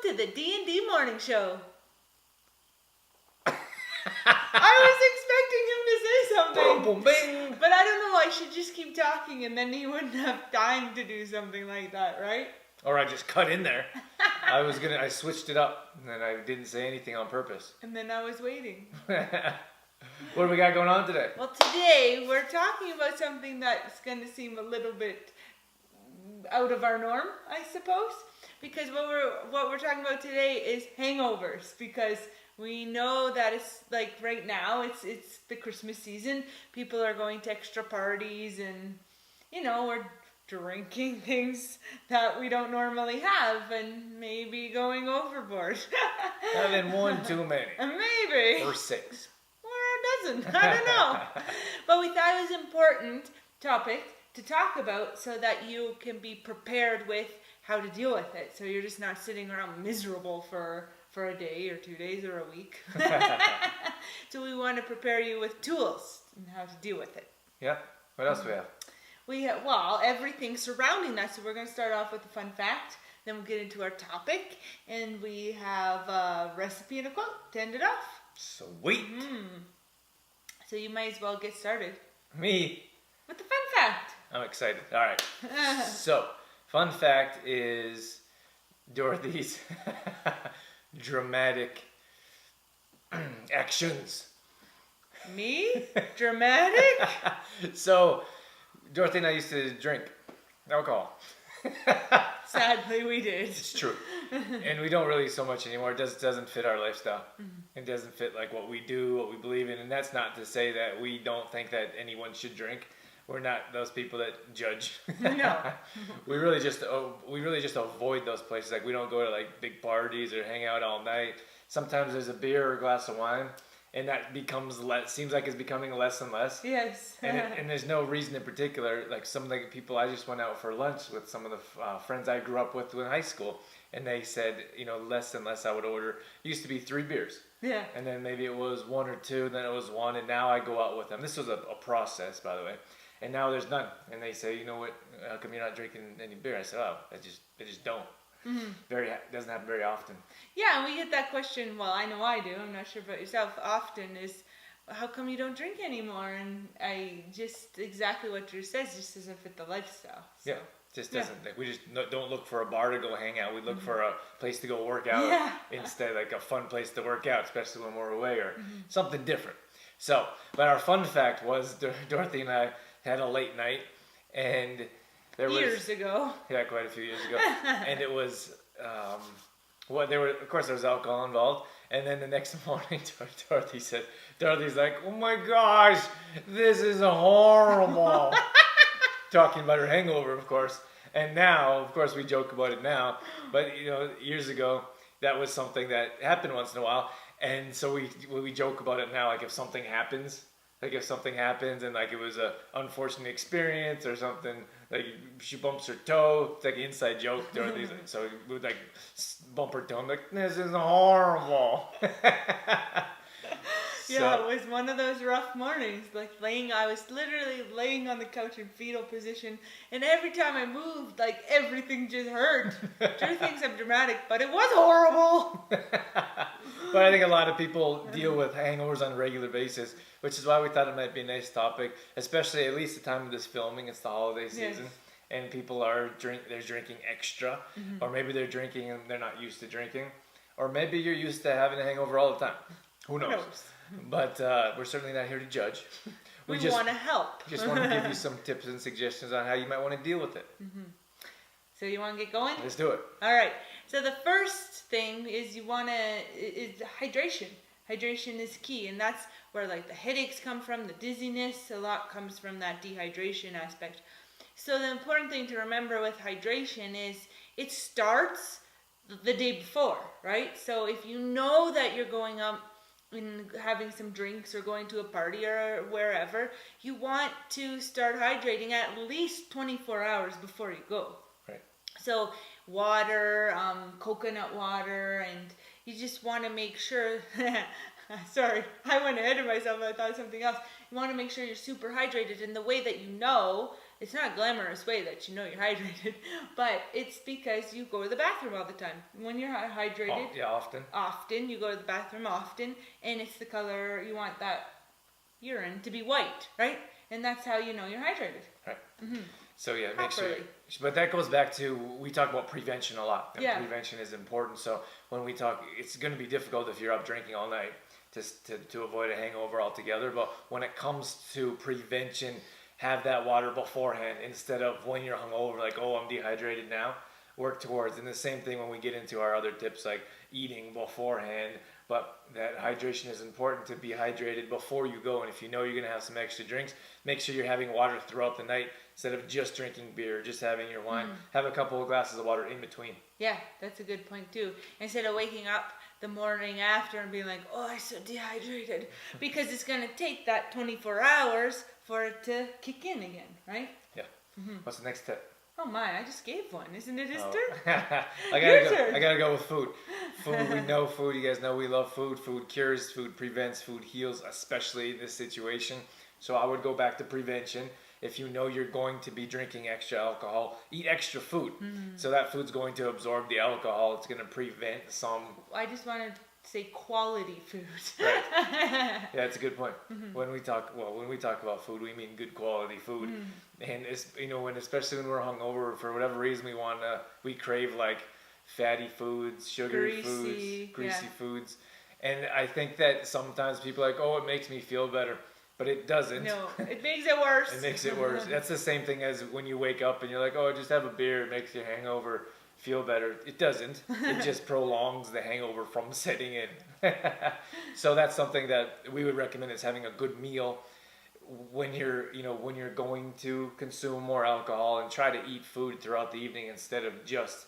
to the D&D Morning Show. I was expecting him to say something. Boom, boom, bing. But I don't know, I should just keep talking and then he wouldn't have time to do something like that, right? Or I just cut in there. I switched it up and I didn't say anything on purpose. And then I was waiting. What do we got going on today? Well, today we're talking about something that's going to seem a little bit out of our norm, I suppose. Because what we're talking about today is hangovers. Because we know that it's like right now, it's the Christmas season. People are going to extra parties and, we're drinking things that we don't normally have and maybe going overboard. Having one too many. Maybe. Or 6. Or a dozen. I don't know. But we thought it was an important topic to talk about so that you can be prepared with how to deal with it. So you're just not sitting around miserable for a day or 2 days or a week. So we want to prepare you with tools and how to deal with it. Yeah. What else do we have? We have, everything surrounding that. So we're going to start off with a fun fact. Then we'll get into our topic. And we have a recipe and a quote to end it off. Sweet. So you might as well get started. Me? With the fun fact. I'm excited. All right. So, fun fact is Dorothy's dramatic actions. Me? Dramatic? So, Dorothy and I used to drink alcohol. Sadly, we did. It's true. And we don't really so much anymore. It doesn't fit our lifestyle. It doesn't fit like what we do, what we believe in. And that's not to say that we don't think that anyone should drink. We're not those people that judge. No. we really just avoid those places. Like we don't go to like big parties or hang out all night. Sometimes there's a beer or a glass of wine, and that becomes seems like it's becoming less and less. Yes. And there's no reason in particular. Like some of the people, I just went out for lunch with some of the friends I grew up with in high school, and they said, less and less I would order. It used to be 3 beers. Yeah. And then maybe it was 1 or 2, then it was 1, and now I go out with them. This was a process, by the way. And now there's none. And they say, you know what, how come you're not drinking any beer? I said, I just don't. Doesn't happen very often. Yeah, and we get that question, well, I know I do, I'm not sure about yourself, often is, how come you don't drink anymore? And I just, exactly what Drew says, just doesn't fit the lifestyle. So. Yeah, just doesn't. Like, we just don't look for a bar to go hang out. We look for a place to go work out instead, like a fun place to work out, especially when we're away or something different. So, but our fun fact was Dorothy and I had a late night, and there was years ago. Yeah, quite a few years ago, and it was of course there was alcohol involved, and then the next morning Dorothy's like, oh my gosh, this is horrible. Talking about her hangover, of course, and now of course we joke about it now, but years ago that was something that happened once in a while, and so we joke about it now, like if something happens and like it was a unfortunate experience or something, like she bumps her toe, it's like an inside joke. Dorothy's like, so we would like bump her toe, I'm like, this is horrible. Yeah, it was one of those rough mornings. Like I was literally laying on the couch in fetal position, and every time I moved, like everything just hurt. Drew thinks I'm dramatic, but it was horrible. But I think a lot of people deal with hangovers on a regular basis, which is why we thought it might be a nice topic, especially at least the time of this filming. It's the holiday season, and people are drinking extra, or maybe they're drinking and they're not used to drinking, or maybe you're used to having a hangover all the time. Who knows? But we're certainly not here to judge. We just want to help. Just want to give you some tips and suggestions on how you might want to deal with it. So you want to get going? Let's do it. All right. So the first thing is is hydration. Hydration is key, and that's where like the headaches come from, the dizziness, a lot comes from that dehydration aspect. So the important thing to remember with hydration is it starts the day before, right? So if you know that you're going up and having some drinks or going to a party or wherever, you want to start hydrating at least 24 hours before you go. Right. So water, coconut water, and you just want to make sure, sorry, I went ahead of myself, I thought something else. You want to make sure you're super hydrated, and the way that you know it's not a glamorous way that you know you're hydrated, but it's because you go to the bathroom all the time. When you're hydrated, often you go to the bathroom often, and it's the color you want that urine to be white, right? And that's how you know you're hydrated. Right. Mm-hmm. So yeah, make sure. But that goes back to, we talk about prevention a lot. And prevention is important. So when we talk, it's going to be difficult if you're up drinking all night to avoid a hangover altogether. But when it comes to prevention, have that water beforehand instead of when you're hungover, like, oh, I'm dehydrated now. Work towards. And the same thing when we get into our other tips, like eating beforehand. But that hydration is important, to be hydrated before you go. And if you know you're going to have some extra drinks, make sure you're having water throughout the night instead of just drinking beer, just having your wine. Have a couple of glasses of water in between. Yeah, that's a good point too. Instead of waking up the morning after and being like, oh, I'm so dehydrated. Because it's going to take that 24 hours for it to kick in again, right? Yeah. What's the next tip? Oh my, I just gave one. Isn't it his turn? I gotta go with food. Food, we know food. You guys know we love food. Food cures, food prevents, food heals, especially in this situation. So I would go back to prevention. If you know you're going to be drinking extra alcohol, eat extra food. So that food's going to absorb the alcohol. It's going to prevent some... I just wanted to say quality food. Right. Yeah, that's a good point. When we talk about food, we mean good quality food. And it's, especially when we're hungover, for whatever reason, we crave like fatty foods, sugary foods, greasy foods. And I think that sometimes people are like, oh, it makes me feel better. But it doesn't. No, it makes it worse. It makes it worse. That's the same thing as when you wake up and you're like, oh, just have a beer. It makes your hangover feel better. It doesn't. It just prolongs the hangover from setting in. So that's something that we would recommend, is having a good meal when you're going to consume more alcohol, and try to eat food throughout the evening instead of just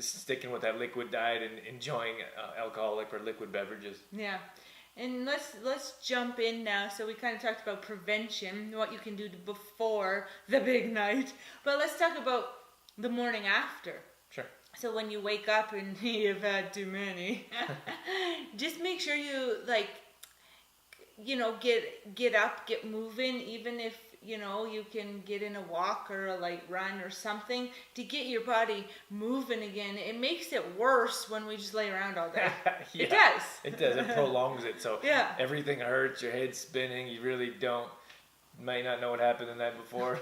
sticking with that liquid diet and enjoying alcoholic or liquid beverages. Yeah. And let's jump in now. So we kind of talked about prevention, what you can do before the big night. But let's talk about the morning after. Sure. So when you wake up and you've had too many, just make sure you get up, get moving, even if you can get in a walk or a light run or something to get your body moving again. It makes it worse when we just lay around all day. Yeah, it does. It does. It prolongs it. So everything hurts, your head's spinning, you really might not know what happened the night before.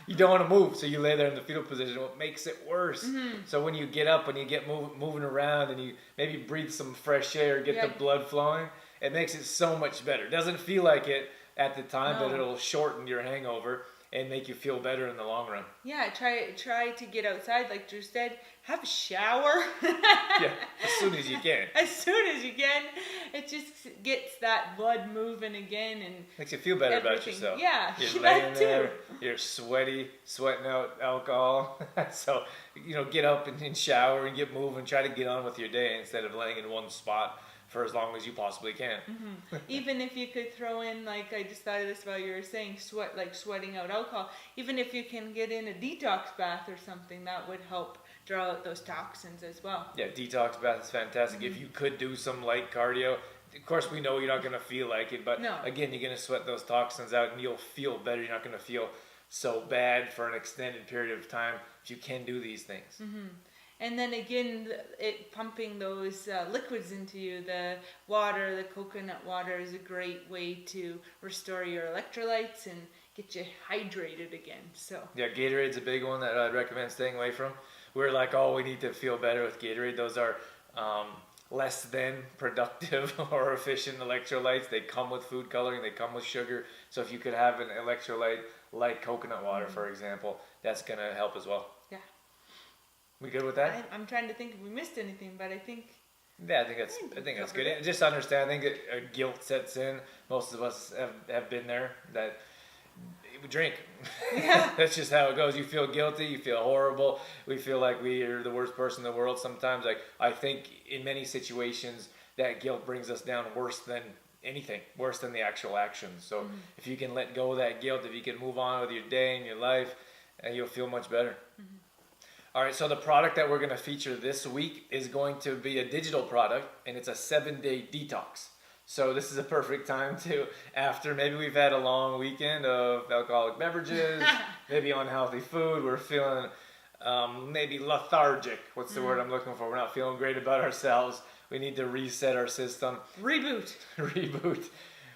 You don't want to move, so you lay there in the fetal position. What makes it worse? So when you get up and you get moving around and you maybe breathe some fresh air, get the blood flowing, it makes it so much better. It doesn't feel like it at the time, but it'll shorten your hangover and make you feel better in the long run. Yeah, try to get outside, like Drew said. Have a shower. Yeah, as soon as you can. As soon as you can. It just gets that blood moving again, and makes you feel better about yourself. Yeah, you're laying there, you're sweating out alcohol. So, get up and shower and get moving. Try to get on with your day instead of laying in one spot for as long as you possibly can. Even if you could throw in, like, I just thought of this while you were saying sweating out alcohol. Even if you can get in a detox bath or something, that would help draw out those toxins as well. Yeah, detox bath is fantastic. If you could do some light cardio, of course we know you're not going to feel like it, but again, you're going to sweat those toxins out and you'll feel better. You're not going to feel so bad for an extended period of time if you can do these things. And then again, it pumping those liquids into you. The water, the coconut water, is a great way to restore your electrolytes and get you hydrated again. So yeah, Gatorade's a big one that I'd recommend staying away from. We're like, oh, we need to feel better with Gatorade. Those are less than productive or efficient electrolytes. They come with food coloring. They come with sugar. So if you could have an electrolyte like coconut water, for example, that's going to help as well. Yeah. We good with that? I'm trying to think if we missed anything, but I think... Yeah, I think that's good. Just understanding that guilt sets in. Most of us have been there, that we drink. Yeah. That's just how it goes. You feel guilty. You feel horrible. We feel like we are the worst person in the world sometimes. Like, I think in many situations that guilt brings us down worse than anything, worse than the actual actions. So if you can let go of that guilt, if you can move on with your day and your life, you'll feel much better. All right, so the product that we're going to feature this week is going to be a digital product, and it's a 7-day detox. So this is a perfect time to, after maybe we've had a long weekend of alcoholic beverages, maybe unhealthy food, we're feeling maybe lethargic. What's the word I'm looking for? We're not feeling great about ourselves. We need to reset our system. Reboot. Reboot.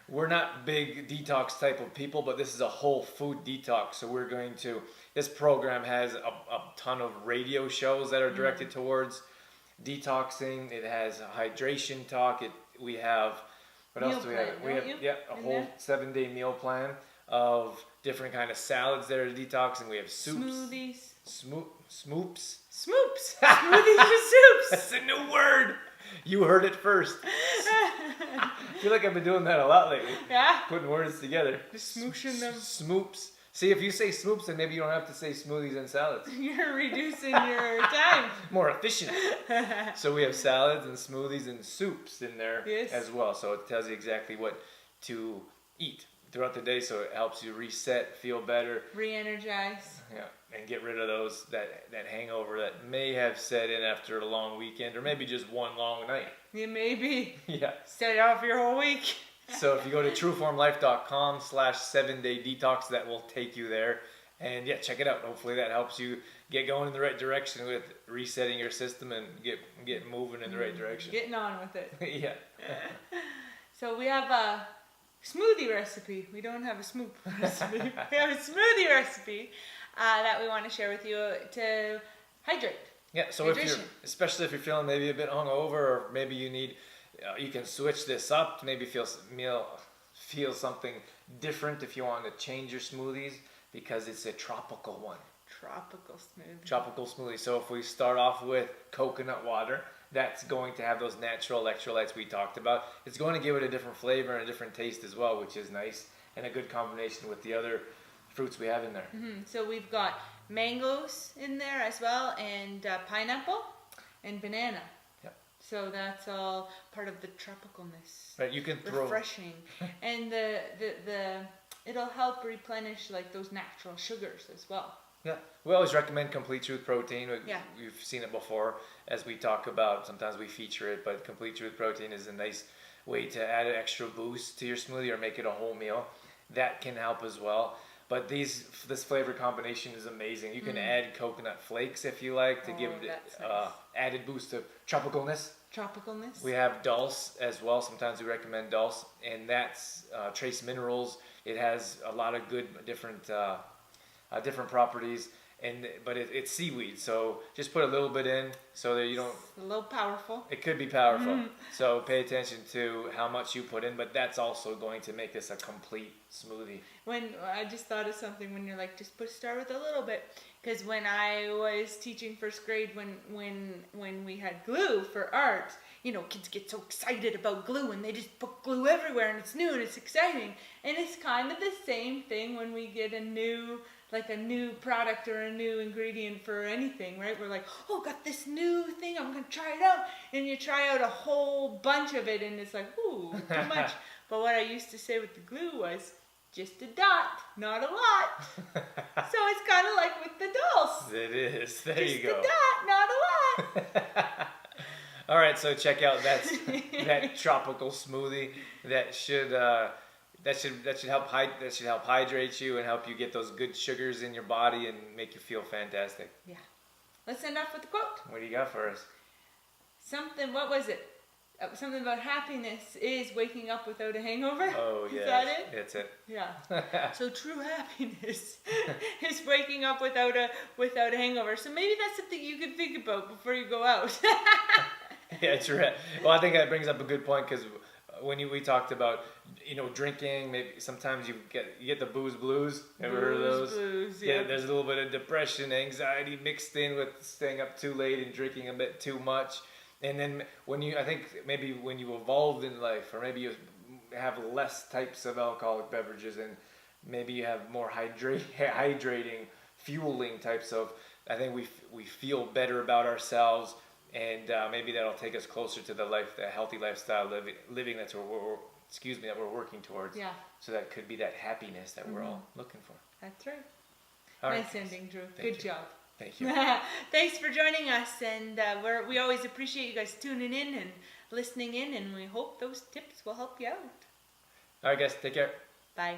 We're not big detox type of people, but this is a whole food detox. So we're going to, this program has a ton of radio shows that are directed towards detoxing. It has a hydration talk. We have, what else do we have? We have a whole 7-day meal plan of different kind of salads that are detoxing. We have soups. Smoothies. Smoops. Smoops. Smoothies with soups. That's a new word. You heard it first. I feel like I've been doing that a lot lately. Yeah. Putting words together. Just smooshing them. Smoops. See, if you say smoops, then maybe you don't have to say smoothies and salads. You're reducing your time. More efficient. So we have salads and smoothies and soups in there as well. So it tells you exactly what to eat throughout the day, so it helps you reset, feel better. Re-energize. Yeah, and get rid of that hangover that may have set in after a long weekend, or maybe just one long night. Yeah, maybe. Yeah. Set off your whole week. So if you go to trueformlife.com/7-day detox, that will take you there. And yeah, check it out. Hopefully that helps you get going in the right direction with resetting your system and get moving in the right direction. Getting on with it. Yeah. So we have a smoothie recipe. We don't have a smoop recipe. We have a smoothie recipe that we want to share with you to hydrate. Yeah, so especially if you're feeling maybe a bit hungover, or maybe you need, you can switch this up to maybe feel something different if you want to change your smoothies, because it's a tropical one. Tropical smoothie. So if we start off with coconut water, that's going to have those natural electrolytes we talked about. It's going to give it a different flavor and a different taste as well, which is nice, and a good combination with the other fruits we have in there. So we've got mangoes in there as well, and pineapple and banana. Yep. So that's all part of the tropicalness. Right, you can throw refreshing, and the it'll help replenish like those natural sugars as well. Yeah, we always recommend Complete Truth Protein. Yeah. We've seen it before as we talk about. Sometimes we feature it, but Complete Truth Protein is a nice way to add an extra boost to your smoothie or make it a whole meal. That can help as well. But this flavor combination is amazing. You can add coconut flakes if you like to give it nice. Added boost of tropicalness. Tropicalness. We have dulse as well. Sometimes we recommend dulse, and that's trace minerals. It has a lot of good different properties, but it's seaweed, so just put a little bit in so that you don't. It's a little powerful. It could be powerful, so pay attention to how much you put in, but that's also going to make this a complete smoothie. When I just thought of something when you're like, just start with a little bit, because when I was teaching first grade, when we had glue for art, kids get so excited about glue and they just put glue everywhere and it's new and it's exciting, and it's kind of the same thing when we get a new product or a new ingredient for anything, right? We're like, oh, got this new thing, I'm going to try it out. And you try out a whole bunch of it and it's like, ooh, too much. But what I used to say with the glue was, just a dot, not a lot. So it's kind of like with the dulse. It is. There you go. Just a dot, not a lot. All right, so check out that tropical smoothie that should help hydrate you and help you get those good sugars in your body and make you feel fantastic. Yeah. Let's end off with a quote. What do you got for us? What was it? Something about happiness is waking up without a hangover. Oh, yeah. Is that it? That's it. Yeah. So true happiness is waking up without a hangover. So maybe that's something you can think about before you go out. Yeah, true. Well, I think that brings up a good point, because when we talked about drinking, maybe sometimes you get the booze blues. Ever heard of those? Blues, yeah. There's a little bit of depression, anxiety mixed in with staying up too late and drinking a bit too much. And then when you evolved in life, or maybe you have less types of alcoholic beverages, and maybe you have more hydrating, fueling types of, I think we feel better about ourselves, and maybe that'll take us closer to the healthy lifestyle living that we're working towards. Yeah. So that could be that happiness that we're all looking for. That's right. All nice right. ending, Drew. Thank Good you. job. Thank you. Thanks for joining us, and we always appreciate you guys tuning in and listening in, and we hope those tips will help you out. All right, guys, take care. Bye.